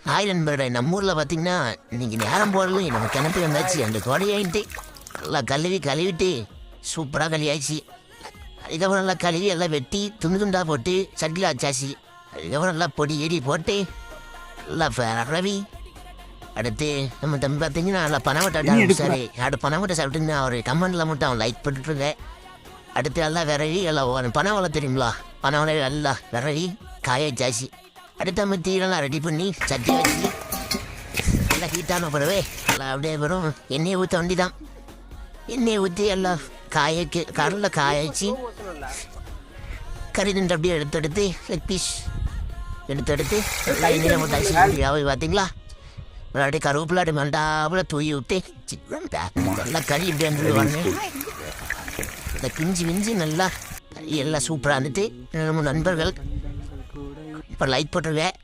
Hi நண்பர்களே, நம்ம ஊரில் பார்த்தீங்கன்னா இன்றைக்கி நேரம் போடல நம்ம கிணத்து வந்தாச்சு. அந்த கொடையாயிட்டு நல்லா கழுவிட்டு சூப்பராக கழுவியாச்சு. அதுக்கப்புறம் நல்லா கழுவி எல்லாம் வெட்டி துண்டாக போட்டு சட்டியில் வச்சாச்சு. அதுக்கப்புறம் நல்லா பொடி ஏடி போட்டு நல்லா ரவி. அடுத்து நம்ம தம்பி பார்த்தீங்கன்னா நல்லா பனவட்டை சரி பனவட்டை சாப்பிட்டுங்கன்னா அவர் கமெண்டில் மட்டும் அவன் லைக் போட்டுருங்க. அடுத்து எல்லாம் விரவி எல்லாம் பனவலை தெரியுங்களா, பனவலை நல்லா விரவி காய வச்சாச்சு. அடுத்த நம்ம தீரெல்லாம் ரெடி பண்ணி சட்டி வச்சு நல்லா ஹீட்டான பிறவே நல்லா அப்படியே வரும். எண்ணெயை ஊற்ற வண்டி தான். எண்ணெயை ஊற்றி எல்லாம் கடலில் காய வச்சு கறி நின்று அப்படியே எடுத்து லெக் பீஸ் எடுத்து நல்லா எண்ணெயில் போட்டாச்சு. பார்த்தீங்களா, அப்படியே கருவேப்பிலாடி மண்டாவில் தூவி விட்டு நல்லா கறி இப்படி வந்து வரணும். இந்த பிஞ்சு நல்லா கறி எல்லாம் சூப்பராக இருந்துட்டு நம்ம நண்பர்கள் இப்போ லைக் போட்டுருவேன்.